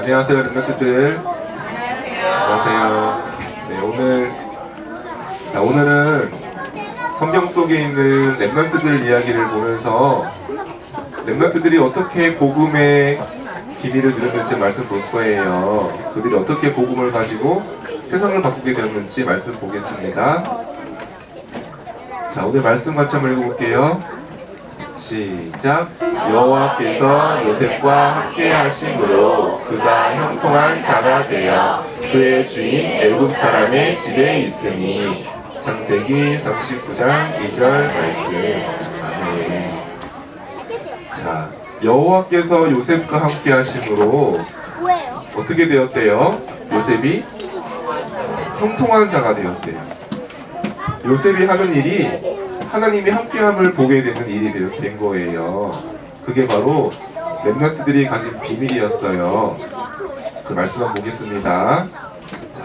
안녕하세요, 랩런트들. 안녕하세요. 네, 오늘은 성경 속에 있는 랩런트들 이야기를 보면서 랩런트들이 어떻게 복음의 비밀을 누렸는지 말씀 볼 거예요. 그들이 어떻게 복음을 가지고 세상을 바꾸게 되었는지 말씀 보겠습니다. 자, 오늘 말씀 같이 한번 읽어볼게요. 시작. 여호와께서 요셉과 함께 하심으로 그가 형통한 자가 되어 그의 주인 애굽 사람의 집에 있으니. 창세기 39장 2절 말씀. 아멘. 자, 여호와께서 요셉과 함께 하심으로 어떻게 되었대요? 요셉이 형통한 자가 되었대요. 요셉이 하는 일이 하나님이 함께함을 보게 되는 일이 된 거예요. 그게 바로 랩런트들이 가진 비밀이었어요. 그 말씀 한번 보겠습니다. 자.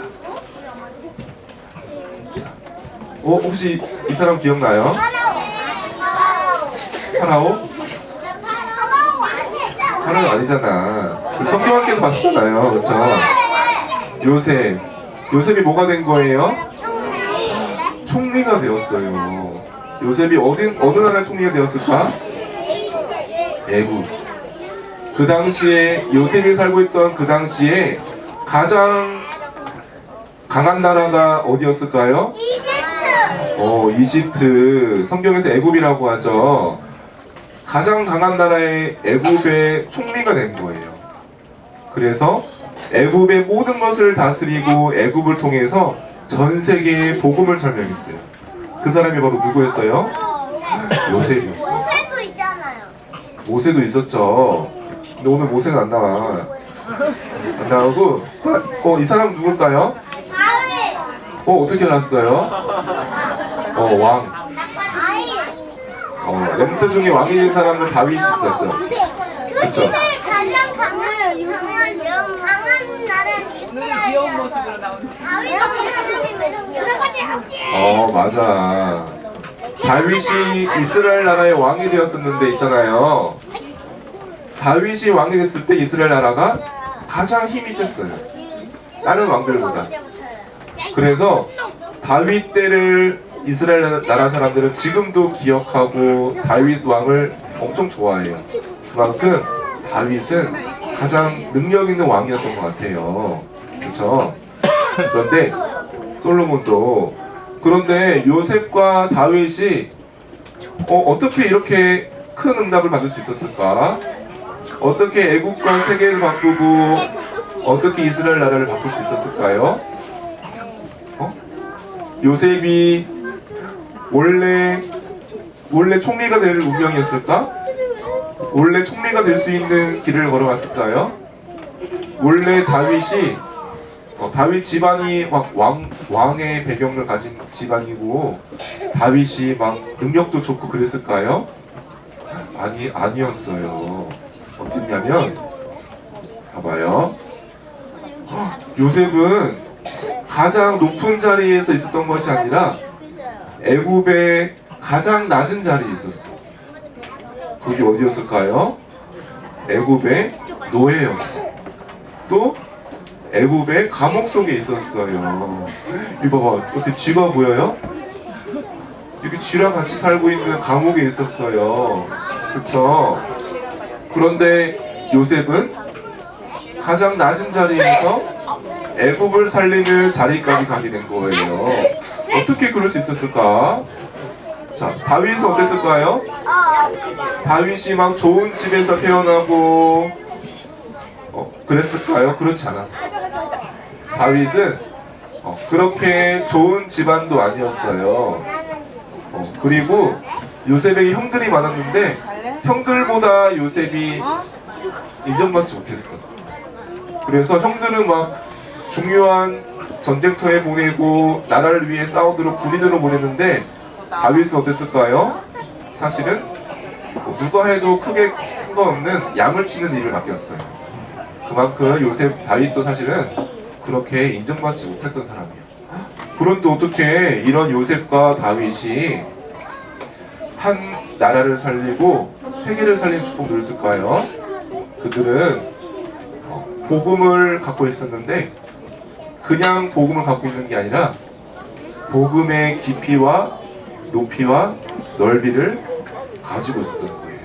혹시 이 사람 기억나요? 파라오? 파라오 아니잖아. 성경학교에서 봤었잖아요. 그쵸? 요셉이 뭐가 된 거예요? 총리가 되었어요. 요셉이 어느 나라의 총리가 되었을까? 애굽. 그 당시에 요셉이 살고 있던 그 당시에 가장 강한 나라가 어디였을까요? 이집트. 성경에서 애굽이라고 하죠. 가장 강한 나라의 애굽의 총리가 된 거예요. 그래서 애굽의 모든 것을 다스리고 애굽을 통해서 전 세계에 복음을 설명했어요. 그 사람이 바로 누구였어요? 요셉이었어요. 모세도 있잖아요. 모세도 있었죠. 근데 오늘 모세는 안 나와. 안 나오고. 이 사람 누굴까요? 다윗. 어떻게 알았어요? 왕. 렘트 중에 왕이 된 사람은 다윗이 있었죠. 그쵸? 가장 강한 나라는 이스라엘. 귀여운 모습으로 나오는. 다윗은 하나님의 맞아. 다윗이 이스라엘 나라의 왕이 되었었는데 있잖아요. 다윗이 왕이 됐을 때 이스라엘 나라가 가장 힘이 셌어요. 다른 왕들보다. 그래서 다윗 때를 이스라엘 나라 사람들은 지금도 기억하고 다윗 왕을 엄청 좋아해요. 그만큼 다윗은 가장 능력 있는 왕이었던 것 같아요. 그렇죠? 그런데 그런데 요셉과 다윗이 어떻게 이렇게 큰 응답을 받을 수 있었을까? 어떻게 애국과 세계를 바꾸고 어떻게 이스라엘 나라를 바꿀 수 있었을까요? 요셉이 원래 총리가 될 운명이었을까? 원래 총리가 될 수 있는 길을 걸어갔을까요? 원래 다윗 집안이 막 왕의 배경을 가진 집안이고 다윗이 막 능력도 좋고 그랬을까요? 아니었어요. 어땠냐면 봐봐요. 요셉은 가장 높은 자리에서 있었던 것이 아니라 애굽의 가장 낮은 자리에 있었어. 그게 어디였을까요? 애굽의 노예였어. 또 애굽의 감옥 속에 있었어요. 이거 봐봐. 옆에 쥐가 보여요? 여기 쥐랑 같이 살고 있는 감옥에 있었어요. 그쵸? 그런데 요셉은 가장 낮은 자리에서 애굽을 살리는 자리까지 가게 된 거예요. 어떻게 그럴 수 있었을까? 자, 다윗은 어땠을까요? 다윗이 막 좋은 집에서 태어나고 그랬을까요? 그렇지 않았어요. 다윗은 그렇게 좋은 집안도 아니었어요. 그리고 요셉에게 형들이 많았는데 형들보다 요셉이 인정받지 못했어. 그래서 형들은 막 중요한 전쟁터에 보내고 나라를 위해 싸우도록 군인으로 보냈는데 다윗은 어땠을까요? 사실은 누가 해도 크게 큰 거 없는 양을 치는 일을 맡겼어요. 그만큼 다윗도 사실은 그렇게 인정받지 못했던 사람이에요. 그런데 어떻게 이런 요셉과 다윗이 한 나라를 살리고 세계를 살린 축복을 누렸을까요? 그들은 복음을 갖고 있었는데 그냥 복음을 갖고 있는 게 아니라 복음의 깊이와 높이와 넓이를 가지고 있었던 거예요.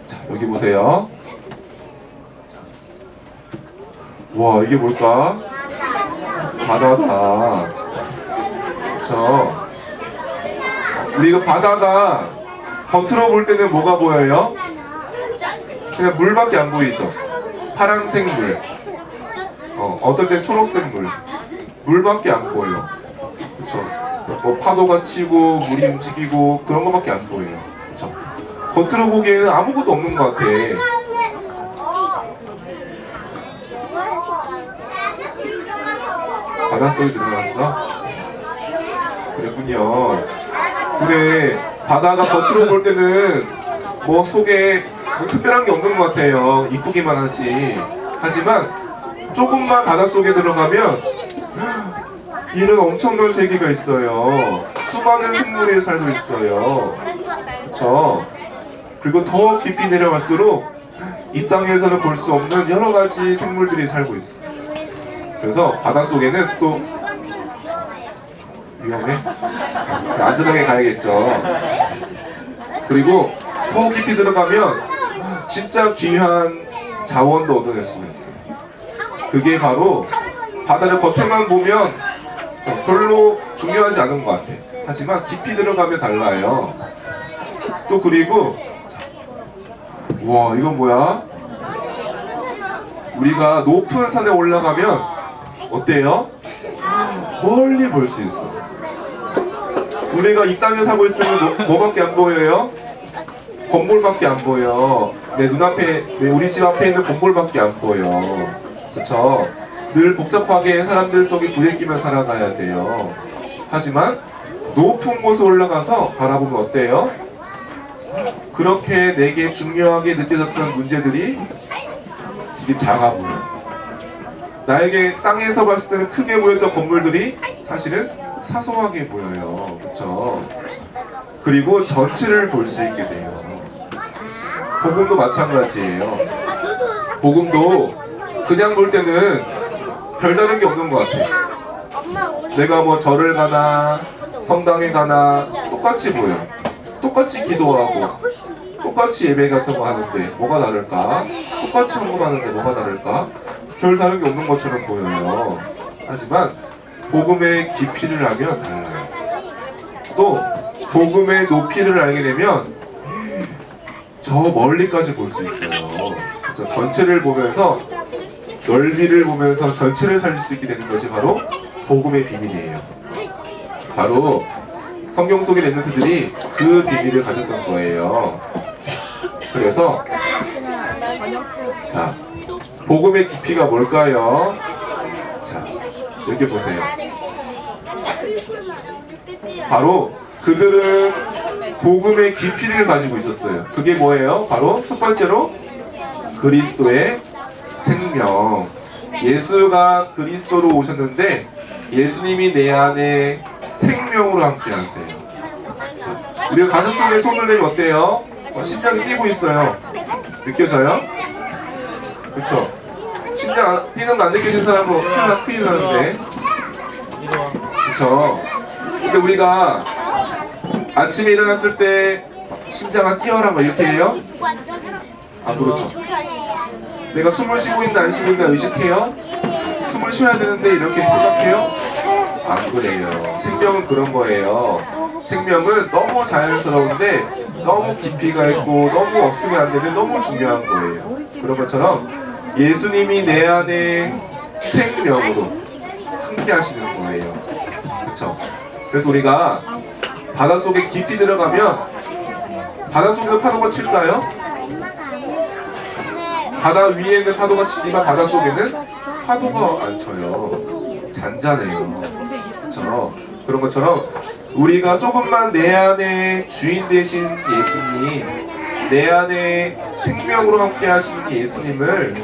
자, 여기 보세요. 와, 이게 뭘까? 바다다. 그쵸? 우리 이거 바다가 겉으로 볼 때는 뭐가 보여요? 그냥 물밖에 안 보이죠? 파란색 물. 어떨 땐 초록색 물. 물밖에 안 보여요. 그쵸? 뭐 파도가 치고 물이 움직이고 그런 거밖에 안 보여요. 그쵸? 겉으로 보기에는 아무것도 없는 것 같아. 바닷속에 들어갔어? 그랬군요. 그래, 바다가 겉으로 볼 때는 뭐 속에 뭐 특별한 게 없는 것 같아요. 이쁘기만 하지. 하지만 조금만 바닷속에 들어가면 이런 엄청난 세계가 있어요. 수많은 생물이 살고 있어요. 그쵸? 그리고 더 깊이 내려갈수록 이 땅에서는 볼 수 없는 여러 가지 생물들이 살고 있어. 그래서 바닷속에는 또 위험해? 안전하게 가야겠죠. 그리고 더 깊이 들어가면 진짜 귀한 자원도 얻어낼 수가 있어요. 그게 바로 바다를 겉에만 보면 별로 중요하지 않은 것 같아. 하지만 깊이 들어가면 달라요. 또 그리고 와, 이건 뭐야? 우리가 높은 산에 올라가면 어때요? 멀리 볼 수 있어. 우리가 이 땅에 살고 있으면 뭐밖에 안 보여요? 건물밖에 안 보여. 내 눈앞에, 우리 집 앞에 있는 건물밖에 안 보여. 그쵸? 늘 복잡하게 사람들 속에 부대끼며 살아가야 돼요. 하지만 높은 곳에 올라가서 바라보면 어때요? 그렇게 내게 중요하게 느껴졌던 문제들이 되게 작아 보여. 나에게 땅에서 봤을 때는 크게 보였던 건물들이 사실은 사소하게 보여요. 그쵸? 그리고 전체를 볼 수 있게 돼요. 복음도 마찬가지예요. 복음도 그냥 볼 때는 별다른 게 없는 것 같아. 내가 뭐 절을 가나 성당에 가나 똑같이 보여. 똑같이 기도하고 똑같이 예배 같은 거 하는데 뭐가 다를까? 똑같이 헌금하는데 뭐가 다를까? 별 다른 게 없는 것처럼 보여요. 하지만 복음의 깊이를 알면 달라요. 또 복음의 높이를 알게 되면 저 멀리까지 볼 수 있어요. 그래서 전체를 보면서 넓이를 보면서 전체를 살릴 수 있게 되는 것이 바로 복음의 비밀이에요. 바로 성경 속의 렘넌트들이 그 비밀을 가졌던 거예요. 그래서 자, 복음의 깊이가 뭘까요? 자, 이렇게 보세요. 바로 그들은 복음의 깊이를 가지고 있었어요. 그게 뭐예요? 바로 첫 번째로 그리스도의 생명. 예수가 그리스도로 오셨는데 예수님이 내 안에 생명으로 함께 하세요. 자, 우리가 가슴속에 손을 내면 어때요? 심장이 뛰고 있어요. 느껴져요? 그쵸? 심장 뛰는 거 안 느껴지는 사람은 큰일 나는데. 그쵸? 근데 우리가 아침에 일어났을 때 심장아 뛰어라 뭐 이렇게 해요? 안 그렇죠? 내가 숨을 쉬고 있나 안 쉬고 있나 의식해요? 숨을 쉬어야 되는데 이렇게 생각해요? 안 그래요. 생명은 그런 거예요. 생명은 너무 자연스러운데 너무 깊이가 있고 너무 없으면 안 되는 너무 중요한 거예요. 그런 것처럼 예수님이 내 안에 생명으로 함께 하시는 거예요. 그쵸? 그래서 우리가 바닷속에 깊이 들어가면 바닷속에서 파도가 칠까요? 바다 위에는 파도가 치지만 바닷속에는 파도가 안 쳐요. 잔잔해요. 그쵸? 그런 것처럼 우리가 조금만 내 안에 주인 되신 예수님, 내 안에 생명으로 함께 하시는 예수님을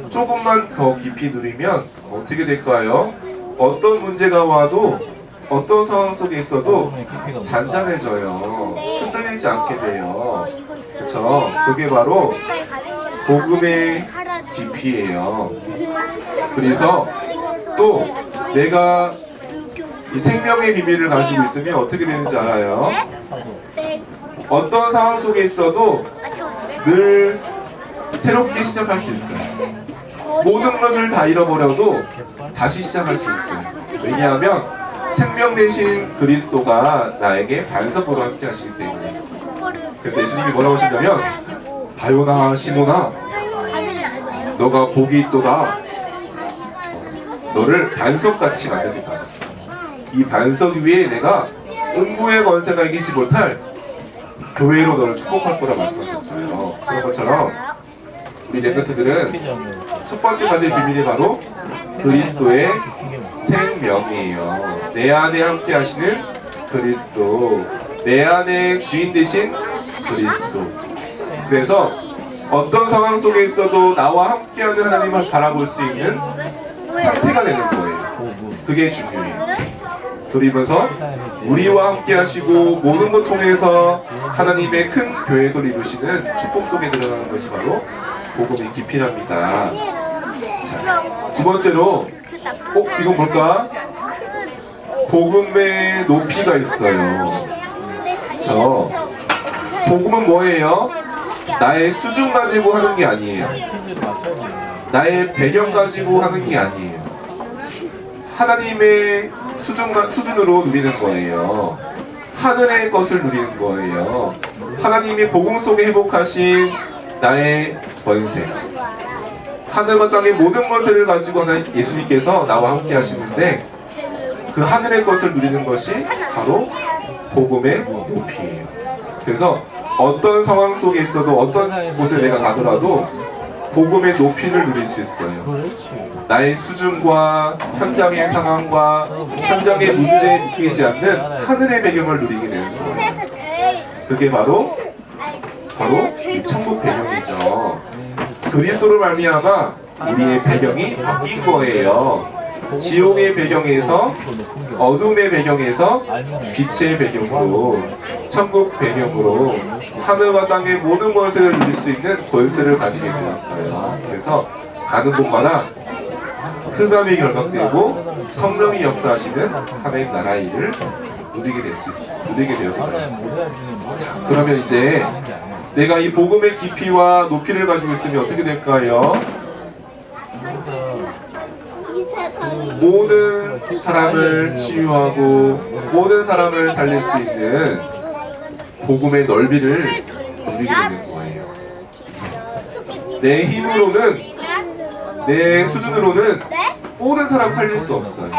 조금만 더 깊이 누리면 어떻게 될까요? 어떤 문제가 와도 어떤 상황 속에 있어도 잔잔해져요. 흔들리지 않게 돼요. 그쵸? 그게 바로 복음의 깊이예요. 그래서 또 내가 이 생명의 비밀을 가지고 있으면 어떻게 되는지 알아요? 어떤 상황 속에 있어도 늘 새롭게 시작할 수 있어요. 모든 것을 다 잃어버려도 다시 시작할 수 있어요. 왜냐하면 생명 대신 그리스도가 나에게 반석으로 함께 하시기 때문에. 그래서 예수님이 뭐라고 하시냐면, 바요나 시모나 너가 복이 있도다. 너를 반석같이 만들겠다 하셨어요. 이 반석 위에 내가 음부의 권세가 이기지 못할 교회로 너를 축복할 거라 말씀하셨어요. 그런 것처럼 우리 랩런트들은 첫 번째 가질 비밀이 바로 그리스도의 생명이에요. 내 안에 함께 하시는 그리스도, 내 안에 주인 되신 그리스도. 그래서 어떤 상황 속에 있어도 나와 함께하는 하나님을 바라볼 수 있는 상태가 되는 거예요. 그게 중요해요. 그러면서 우리와 함께 하시고 모든 것 통해서 하나님의 큰 계획을 이루시는 축복 속에 들어가는 것이 바로 복음의 깊이랍니다. 자, 두 번째로 이건 뭘까? 복음의 높이가 있어요. 저 복음은 뭐예요? 나의 수준 가지고 하는 게 아니에요. 나의 배경 가지고 하는 게 아니에요. 하나님의 수준으로 누리는 거예요. 하늘의 것을 누리는 거예요. 하나님이 복음 속에 회복하신 나의 권세, 하늘과 땅의 모든 것을 가지고 예수님께서 나와 함께 하시는데, 그 하늘의 것을 누리는 것이 바로 복음의 높이예요. 그래서 어떤 상황 속에 있어도 어떤 곳에 내가 가더라도 복음의 높이를 누릴 수 있어요. 나의 수준과 현장의 상황과 현장의 문제에 묶이지 않는 하늘의 배경을 누리게 되는 거예요. 그게 바로 이 천국 배경이죠. 그리스도를 말미암아 우리의 배경이 바뀐 거예요. 지옥의 배경에서, 어둠의 배경에서 빛의 배경으로, 천국 배경으로 하늘과 땅의 모든 것을 누릴 수 있는 권세를 가지게 되었어요. 그래서 가는 곳마다 흑암이 결박되고 성령이 역사하시는 하나님 나라의 일을 누리게 되었어요. 자, 그러면 이제 내가 이 복음의 깊이와 높이를 가지고 있으면 어떻게 될까요? 모든 사람을 치유하고 모든 사람을 살릴 수 있는 복음의 넓이를 누리게 되는 거예요. 내 힘으로는, 내 수준으로는 모든 사람 살릴 수 없어요.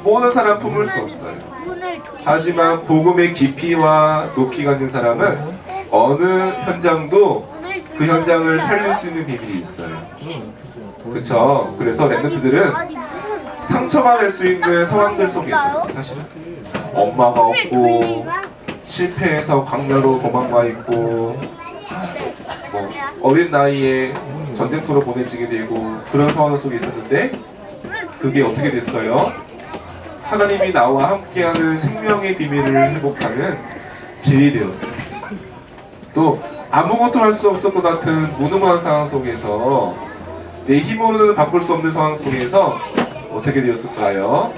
모든 사람 품을 수 없어요. 하지만 복음의 깊이와 높이가 있는 사람은 어느 현장도 그 현장을 살릴 수 있는 비밀이 있어요. 그쵸? 그래서 랩런트들은 상처가 될 수 있는 상황들 속에 있었어요. 사실은 엄마가 없고 실패해서 광야로 도망가 있고 뭐 어린 나이에 전쟁터로 보내지게 되고 그런 상황 속에 있었는데, 그게 어떻게 됐어요? 하나님이 나와 함께하는 생명의 비밀을 회복하는 길이 되었어요. 또 아무것도 할 수 없을 것 같은 무능한 상황 속에서, 내 힘으로는 바꿀 수 없는 상황 속에서 어떻게 되었을까요?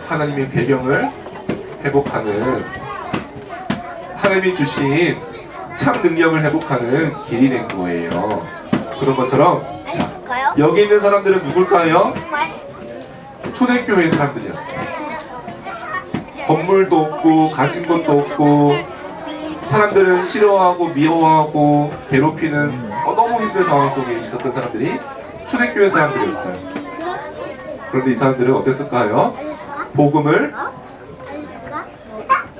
하나님의 배경을 회복하는, 하나님이 주신 참 능력을 회복하는 길이 된 거예요. 그런 것처럼, 자, 여기 있는 사람들은 누굴까요? 초대교회 사람들이었어요. 건물도 없고 가진 것도 없고 사람들은 싫어하고 미워하고 괴롭히는 너무 힘든 상황 속에 있었던 사람들이 초대교회 사람들이었어요. 그런데 이 사람들은 어땠을까요? 복음을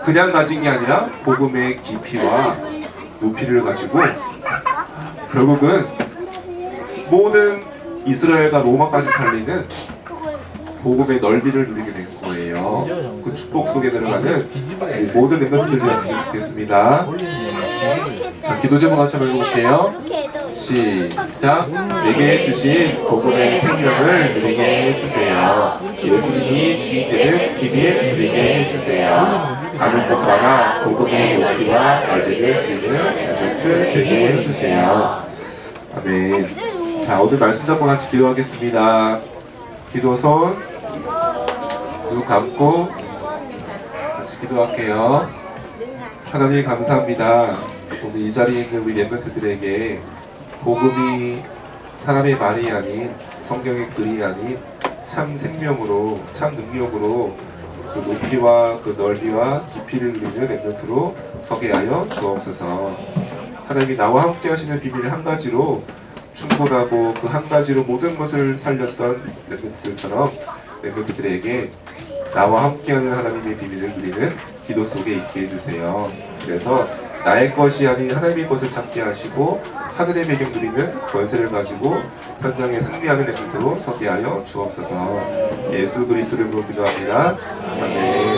그냥 가진 게 아니라 복음의 깊이와 높이를 가지고 결국은 모든 이스라엘과 로마까지 살리는 복음의 넓이를 누리게 된 거예요. 그 축복 속에 들어가는 모든 멤버들이었으면 좋겠습니다. 자, 기도 제목 같이 한번 읽어볼게요. 시작. 내게 주신 복음의 생명을 누리게 해주세요. 예수님이 주인 되는 비밀 누리게 해주세요. 가는 곳마다 복음의 높이와 넓이를 누리는 멤버들 되게 해주세요. 아멘. 자, 오늘 말씀 잡고 같이 기도하겠습니다. 기도 손, 눈 감고 같이 기도할게요. 하나님 감사합니다. 오늘 이 자리에 있는 우리 랩런트들에게 복음이 사람의 말이 아닌 성경의 글이 아닌 참 생명으로 참 능력으로 그 높이와 그 넓이와 깊이를 누리는 랩런트로 서게 하여 주옵소서. 하나님이 나와 함께 하시는 비밀을 한 가지로 충분하고 그 한 가지로 모든 것을 살렸던 랩런트들처럼 랩런트들에게 나와 함께하는 하나님의 비밀을 누리는 기도 속에 있게 해주세요. 그래서 나의 것이 아닌 하나님의 것을 찾게 하시고 하늘의 배경 누리는 권세를 가지고 현장에 승리하는 랩런트로 서게 하여 주옵소서. 예수 그리스도 이름으로 기도합니다. 아멘.